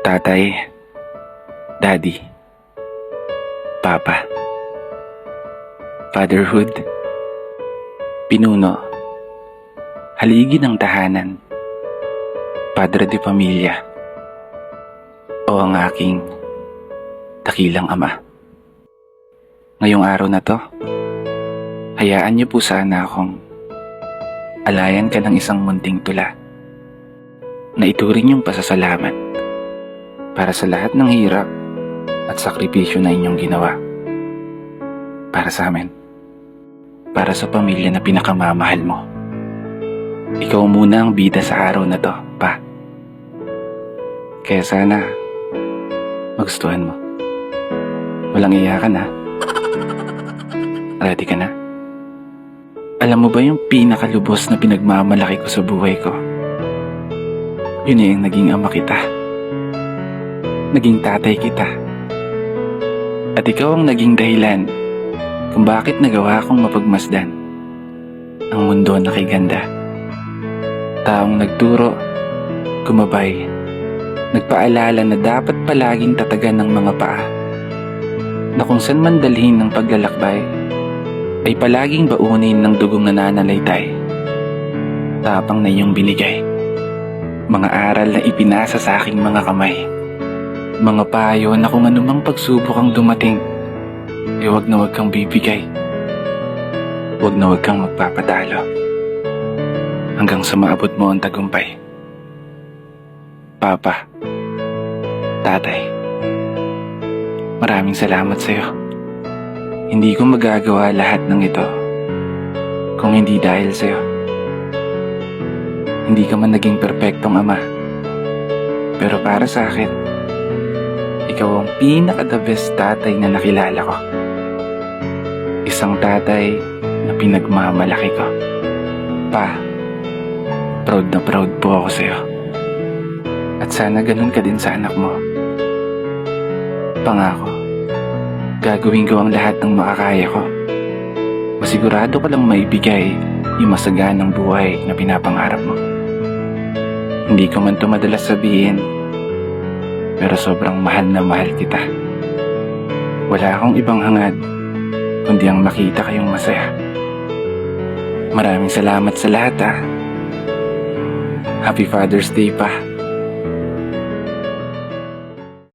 Tatay, Daddy, Papa, Fatherhood, Pinuno, Haligi ng tahanan, Padre de Pamilya, o ang aking dakilang ama. Ngayong araw na to, hayaan niyo po sana akong alayan ka ng isang munting tula na ituring yung pasasalamat para sa lahat ng hirap at sakripisyo na inyong ginawa. Para sa amin. Para sa pamilya na pinakamamahal mo. Ikaw muna ang bida sa araw na to, Pa. Kaya sana magustuhan mo. Walang iyakan, ha? Ready ka na? Alam mo ba yung pinakalubos na pinagmamalaki ko sa buhay ko? Yun yung naging ama kita. Naging tatay kita. At ikaw ang naging dahilan kung bakit nagawa kong mapagmasdan ang mundo na kay ganda. Taong nagturo, gumabay, nagpaalala na dapat palaging tatagan ng mga paa, na kung saan man dalhin ng paglalakbay ay palaging baunin ng dugong nananalaytay. Tapang na iyong binigay, mga aral na ipinasa sa aking mga kamay, mga payo na kung anumang pagsubok ang dumating, ay wag na wag kang bibigay, wag na wag kang magpapadalo, hanggang sa maabot mo ang tagumpay. Papa, Tatay, maraming salamat sa iyo. Hindi ko magagawa lahat ng ito kung hindi dahil sa iyo. Hindi ka man naging perpektong ama, pero para sa akin, ikaw ang pinaka-the best tatay na nakilala ko. Isang tatay na pinagmamalaki ko. Pa, proud na proud po ako sa'yo. At sana ganun ka din sa anak mo. Pangako, gagawin ko ang lahat ng makakaya ko. Masigurado ko lang maibigay yung masaganang buhay na pinapangarap mo. Hindi ko man ito madalas sabihin, pero sobrang mahal na mahal kita. Wala akong ibang hangad kundi ang makita kayong masaya. Maraming salamat sa lahat, ha. Happy Father's Day, Pa.